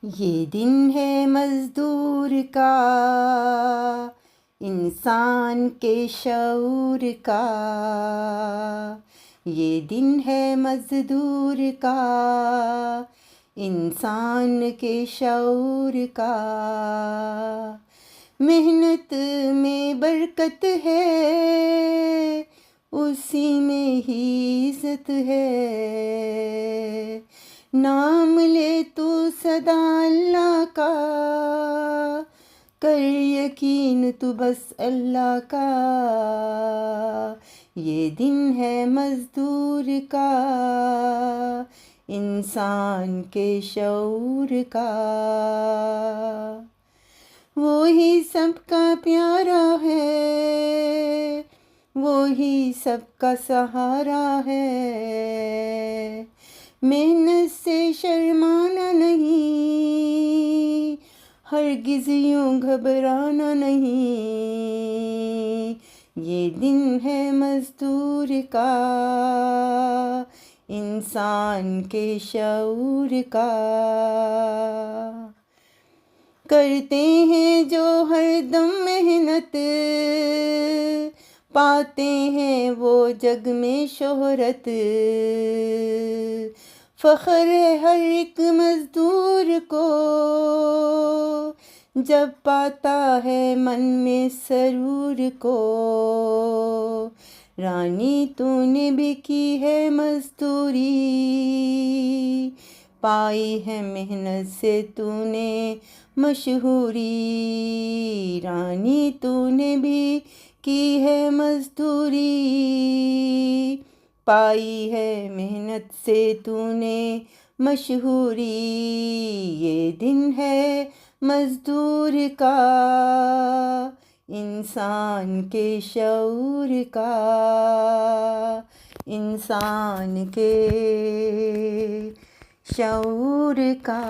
ये दिन है मज़दूर का, इंसान के शऊर का। ये दिन है मज़दूर का, इंसान के शऊर का। मेहनत में बरकत है, उसी में ही इज़्ज़त है। नाम ले तू सदा अल्लाह का, कर यकीन तू बस अल्लाह का। ये दिन है मज़दूर का, इंसान के शऊर का। वो ही सबका प्यारा है, वो ही सबका सहारा है। मेहनत से शर्माना नहीं, हरगिज़ यूं घबराना नहीं। ये दिन है मज़दूर का, इंसान के शऊर का। करते हैं जो हरदम मेहनत, पाते हैं वो जग में शोहरत। फ़ख्र है हर एक मज़दूर को, जब पाता है मन में सरूर को। रानी तूने भी की है मज़दूरी, पाई है मेहनत से तूने मशहूरी। रानी तूने भी की है मज़दूरी, पाई है मेहनत से तूने मशहूरी। ये दिन है मज़दूर का, इंसान के शऊर का। इंसान के शऊर का।